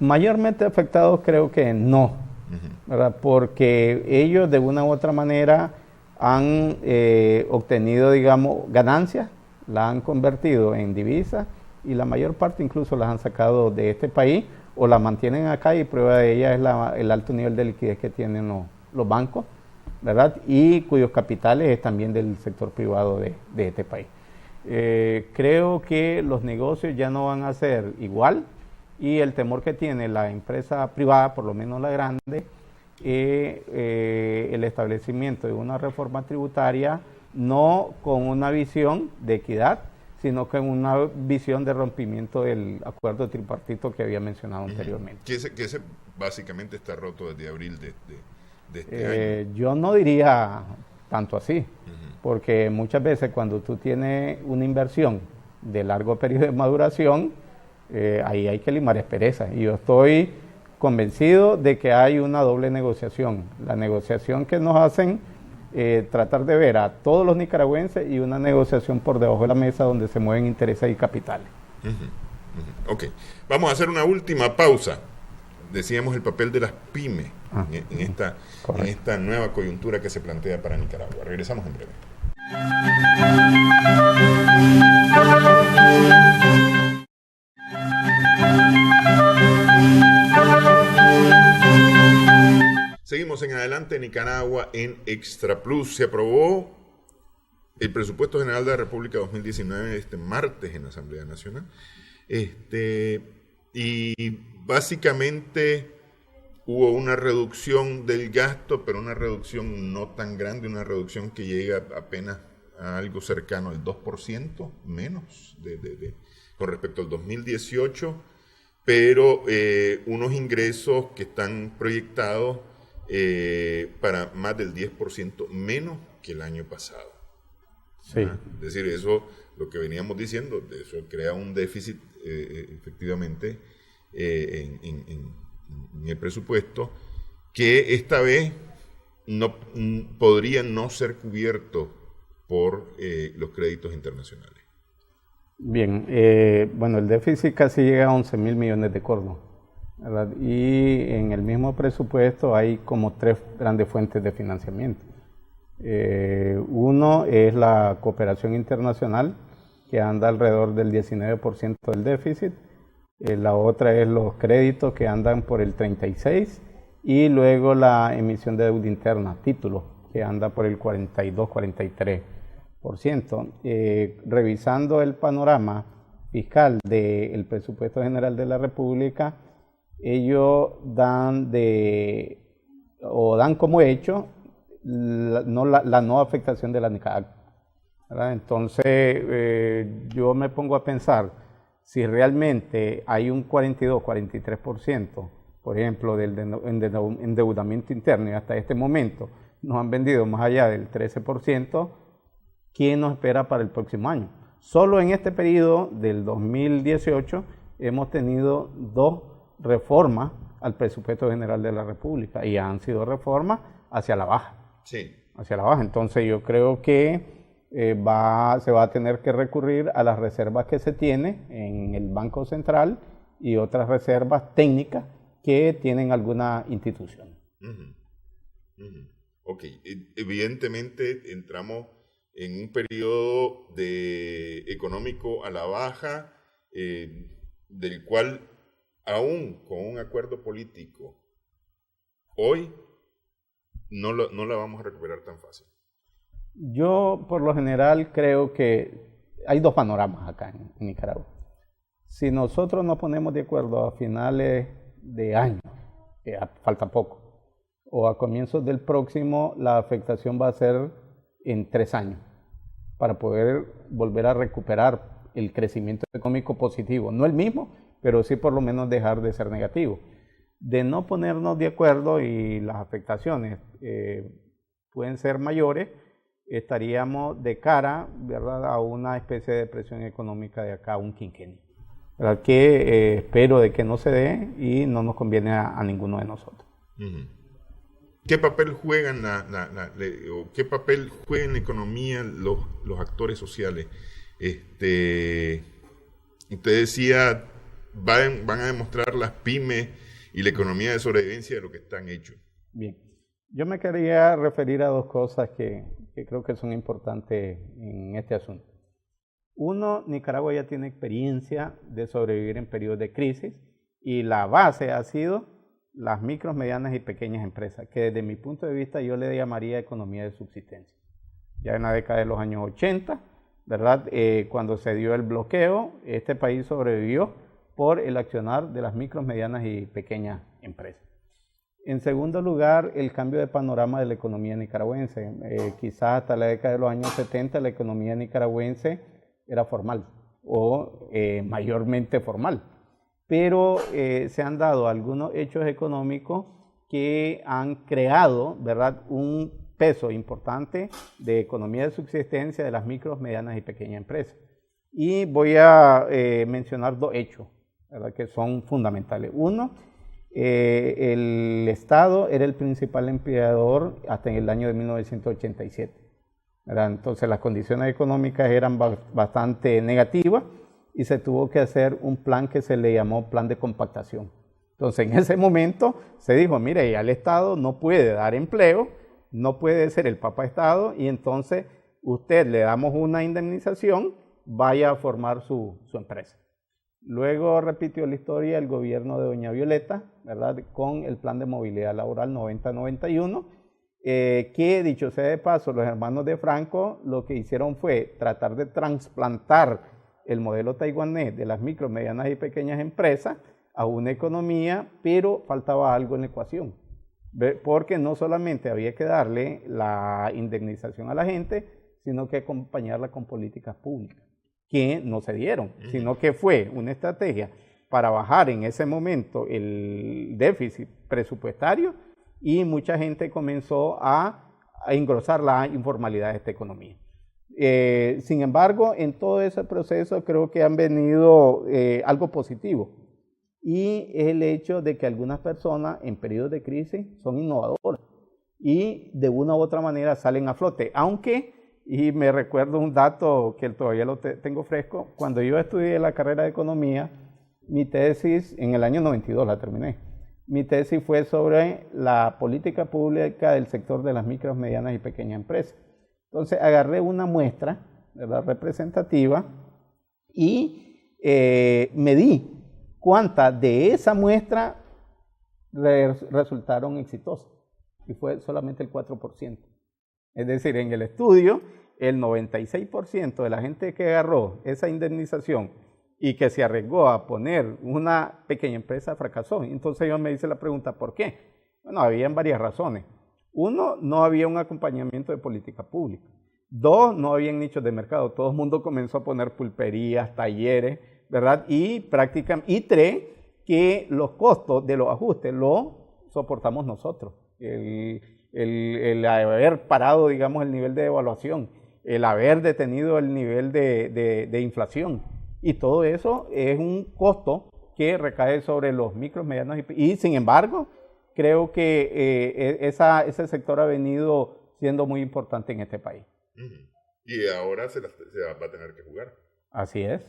Mayormente afectados creo que no, ¿verdad? Porque ellos de una u otra manera han obtenido, digamos, ganancias, las han convertido en divisas y la mayor parte incluso las han sacado de este país o las mantienen acá, y prueba de ella es el alto nivel de liquidez que tienen los bancos, ¿verdad? Y cuyos capitales es también del sector privado de este país. Creo que los negocios ya no van a ser igual, y el temor que tiene la empresa privada, por lo menos la grande, el establecimiento de una reforma tributaria no con una visión de equidad, sino con una visión de rompimiento del acuerdo tripartito que había mencionado anteriormente. Que ese básicamente está roto desde abril de este año. Yo no diría tanto así, porque muchas veces cuando tú tienes una inversión de largo periodo de maduración, ahí hay que limar asperezas. Y yo estoy convencido de que hay una doble negociación. La negociación que nos hacen tratar de ver a todos los nicaragüenses, y una negociación por debajo de la mesa donde se mueven intereses y capitales. Ok, vamos a hacer una última pausa. Decíamos el papel de las pymes en esta nueva coyuntura que se plantea para Nicaragua. Regresamos en breve. Seguimos en Adelante Nicaragua en Extra Plus. Se aprobó el Presupuesto General de la República 2019 este martes en la Asamblea Nacional. Y básicamente hubo una reducción del gasto, pero una reducción no tan grande, una reducción que llega apenas a algo cercano al 2% menos con respecto al 2018, pero unos ingresos que están proyectados para más del 10% menos que el año pasado. Sí. Es decir, eso, lo que veníamos diciendo, eso crea un déficit efectivamente en el presupuesto, que esta vez podría no ser cubierto por los créditos internacionales. Bien, bueno, el déficit casi llega a 11.000 millones de córdobas, ¿verdad? Y en el mismo presupuesto hay como 3 grandes fuentes de financiamiento. Uno es la cooperación internacional, que anda alrededor del 19% del déficit. La otra es los créditos, que andan por el 36%, y luego la emisión de deuda interna, títulos, que anda por el 42-43%. Revisando el panorama fiscal del Presupuesto General de la República, ellos dan como hecho la no afectación de la NICAC, ¿verdad? Entonces, yo me pongo a pensar, si realmente hay un 42-43%, por ejemplo, del endeudamiento interno, y hasta este momento nos han vendido más allá del 13%, ¿quién nos espera para el próximo año? Solo en este periodo del 2018 hemos tenido 2 reformas al Presupuesto General de la República, y han sido reformas hacia la baja. Sí. Hacia la baja. Entonces yo creo que se va a tener que recurrir a las reservas que se tiene en el Banco Central y otras reservas técnicas que tienen alguna institución. Ok, evidentemente entramos en un periodo económico a la baja, del cual, aún con un acuerdo político, hoy no la vamos a recuperar tan fácil. Yo, por lo general, creo que hay 2 panoramas acá en Nicaragua. Si nosotros nos ponemos de acuerdo a finales de año, falta poco, o a comienzos del próximo, la afectación va a ser en 3 años, para poder volver a recuperar el crecimiento económico positivo. No el mismo, pero sí por lo menos dejar de ser negativo. De no ponernos de acuerdo y las afectaciones pueden ser mayores, estaríamos de cara, ¿verdad?, a una especie de depresión económica de acá a un quinquenio, ¿verdad?, que espero de que no se dé y no nos conviene a ninguno de nosotros. ¿Qué papel juegan qué papel juegan en la economía los actores sociales? Usted decía, van a demostrar las pymes y la economía de sobrevivencia de lo que están hechos. Bien. Yo me quería referir a dos cosas que creo que son importantes en este asunto. Uno, Nicaragua ya tiene experiencia de sobrevivir en periodos de crisis y la base ha sido las micros, medianas y pequeñas empresas, que desde mi punto de vista yo le llamaría economía de subsistencia. Ya en la década de los años 80, ¿verdad? Cuando se dio el bloqueo, este país sobrevivió por el accionar de las micros, medianas y pequeñas empresas. En segundo lugar, el cambio de panorama de la economía nicaragüense. Quizás hasta la década de los años 70 la economía nicaragüense era formal o mayormente formal. Pero se han dado algunos hechos económicos que han creado, ¿verdad?, un peso importante de economía de subsistencia de las micros, medianas y pequeñas empresas. Y voy a mencionar dos hechos, ¿verdad?, que son fundamentales. Uno, el Estado era el principal empleador hasta en el año de 1987. ¿Verdad? Entonces las condiciones económicas eran bastante negativas y se tuvo que hacer un plan que se le llamó plan de compactación. Entonces en ese momento se dijo, mire, ya el Estado no puede dar empleo, no puede ser el papá Estado y entonces usted le damos una indemnización, vaya a formar su empresa. Luego repitió la historia el gobierno de doña Violeta, ¿verdad?, con el plan de movilidad laboral 90-91, que dicho sea de paso, los hermanos de Franco lo que hicieron fue tratar de trasplantar el modelo taiwanés de las micro, medianas y pequeñas empresas a una economía, pero faltaba algo en la ecuación, porque no solamente había que darle la indemnización a la gente, sino que acompañarla con políticas públicas, que no se dieron, sino que fue una estrategia para bajar en ese momento el déficit presupuestario y mucha gente comenzó a engrosar la informalidad de esta economía. Sin embargo, en todo ese proceso creo que han venido algo positivo y es el hecho de que algunas personas en periodos de crisis son innovadoras y de una u otra manera salen a flote, aunque, y me recuerdo un dato que todavía lo tengo fresco, cuando yo estudié la carrera de economía, mi tesis en el año 92 la terminé. Mi tesis fue sobre la política pública del sector de las micros, medianas y pequeñas empresas. Entonces agarré una muestra, ¿verdad?, representativa y medí cuántas de esa muestra resultaron exitosas y fue solamente el 4%. Es decir, en el estudio el 96% de la gente que agarró esa indemnización y que se arriesgó a poner una pequeña empresa fracasó. Entonces yo me hice la pregunta, ¿por qué? Bueno, habían varias razones. Uno, no había un acompañamiento de política pública. Dos, no habían nichos de mercado. Todo el mundo comenzó a poner pulperías, talleres, ¿verdad? Y tres, que los costos de los ajustes los soportamos nosotros. El haber parado, digamos, el nivel de evaluación, el haber detenido el nivel de inflación. Y todo eso es un costo que recae sobre los micros, medianos y sin embargo, creo que ese sector ha venido siendo muy importante en este país. Y ahora se va a tener que jugar. Así es.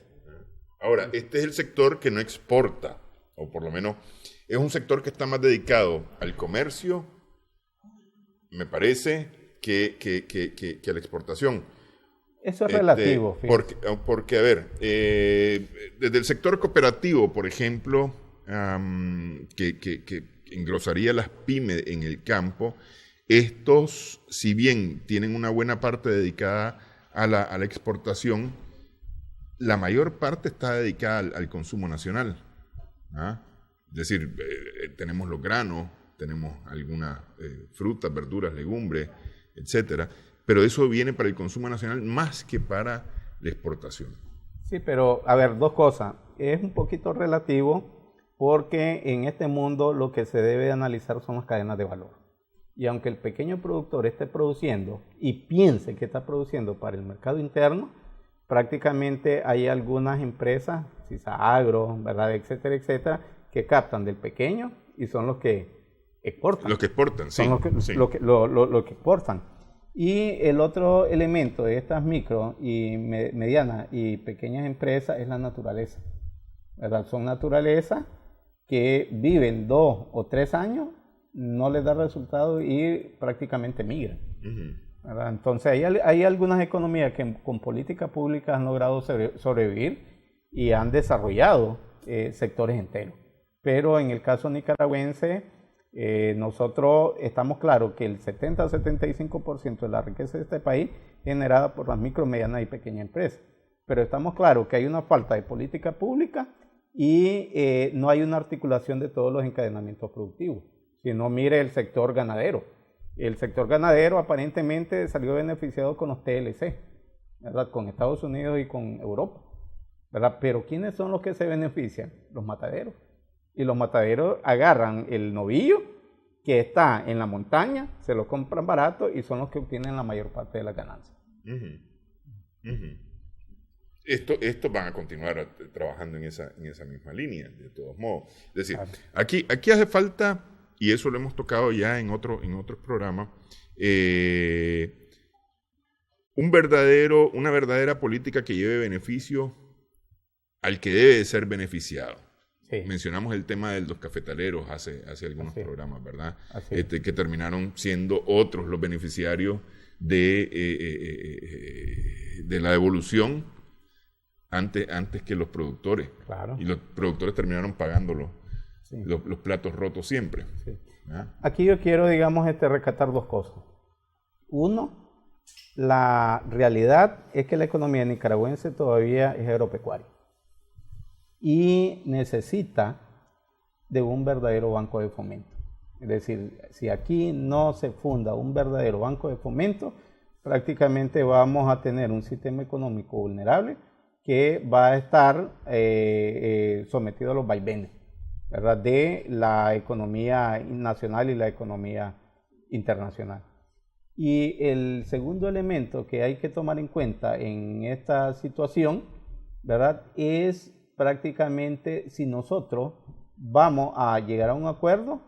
Ahora, este es el sector que no exporta, o por lo menos es un sector que está más dedicado al comercio, me parece, que a la exportación. Eso es relativo. Porque, a ver, desde el sector cooperativo, por ejemplo, que engrosaría las pymes en el campo, estos, si bien tienen una buena parte dedicada a la exportación, la mayor parte está dedicada al consumo nacional. ¿Ah? Es decir, tenemos los granos, tenemos algunas frutas, verduras, legumbres, etcétera, pero eso viene para el consumo nacional más que para la exportación. Sí, pero a ver, dos cosas. Es un poquito relativo porque en este mundo lo que se debe analizar son las cadenas de valor. Y aunque el pequeño productor esté produciendo y piense que está produciendo para el mercado interno, prácticamente hay algunas empresas, CISA-Agro, ¿verdad?, etcétera, etcétera, que captan del pequeño y son los que exportan. Los que exportan, sí. Son los que exportan. Y el otro elemento de estas micro y medianas y pequeñas empresas es la naturaleza, ¿verdad? Son naturalezas que viven 2 o 3 años, no les da resultado y prácticamente migran. ¿Verdad? Entonces hay algunas economías que con políticas públicas han logrado sobrevivir y han desarrollado sectores enteros. Pero en el caso nicaragüense, nosotros estamos claros que el 70 o 75% de la riqueza de este país es generada por las micro, medianas y pequeñas empresas. Pero estamos claros que hay una falta de política pública y no hay una articulación de todos los encadenamientos productivos. Si no, mire el sector ganadero. El sector ganadero aparentemente salió beneficiado con los TLC, ¿verdad? Con Estados Unidos y con Europa, ¿verdad? Pero ¿quiénes son los que se benefician? Los mataderos. Y los mataderos agarran el novillo que está en la montaña, se lo compran barato y son los que obtienen la mayor parte de las ganancias. Estos van a continuar trabajando en esa misma línea, de todos modos. Es decir, aquí hace falta, y eso lo hemos tocado ya en otros programas, una verdadera política que lleve beneficio al que debe de ser beneficiado. Sí. Mencionamos el tema de los cafetaleros hace algunos programas, ¿verdad? Que terminaron siendo otros los beneficiarios de la devolución antes que los productores. Claro. Y los productores terminaron pagando los platos rotos siempre. Sí. Aquí yo quiero, digamos, rescatar dos cosas. Uno, la realidad es que la economía nicaragüense todavía es agropecuaria y necesita de un verdadero banco de fomento. Es decir, si aquí no se funda un verdadero banco de fomento, prácticamente vamos a tener un sistema económico vulnerable que va a estar sometido a los vaivenes, ¿verdad?, de la economía nacional y la economía internacional. Y el segundo elemento que hay que tomar en cuenta en esta situación, ¿verdad?, es prácticamente si nosotros vamos a llegar a un acuerdo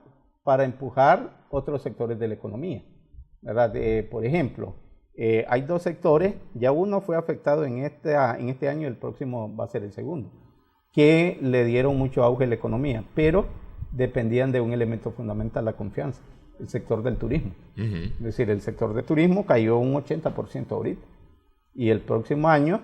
para empujar otros sectores de la economía, ¿verdad? Por ejemplo, hay dos sectores, ya uno fue afectado en este año, el próximo va a ser el segundo, que le dieron mucho auge a la economía, pero dependían de un elemento fundamental, la confianza, el sector del turismo. Es decir, el sector del turismo cayó un 80% ahorita, y el próximo año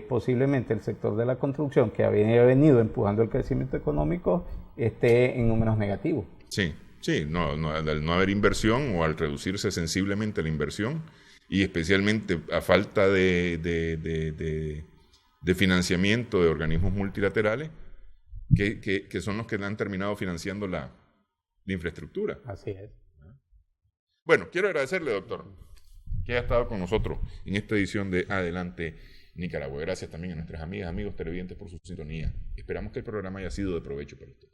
posiblemente el sector de la construcción, que había venido empujando el crecimiento económico, esté en números negativos. Sí, al no haber inversión o al reducirse sensiblemente la inversión, y especialmente a falta de financiamiento de organismos multilaterales que son los que han terminado financiando la infraestructura. Así es. Bueno, quiero agradecerle, doctor, que haya estado con nosotros en esta edición de Adelante Nicaragua. Gracias también a nuestras amigas, amigos televidentes por su sintonía. Esperamos que el programa haya sido de provecho para usted.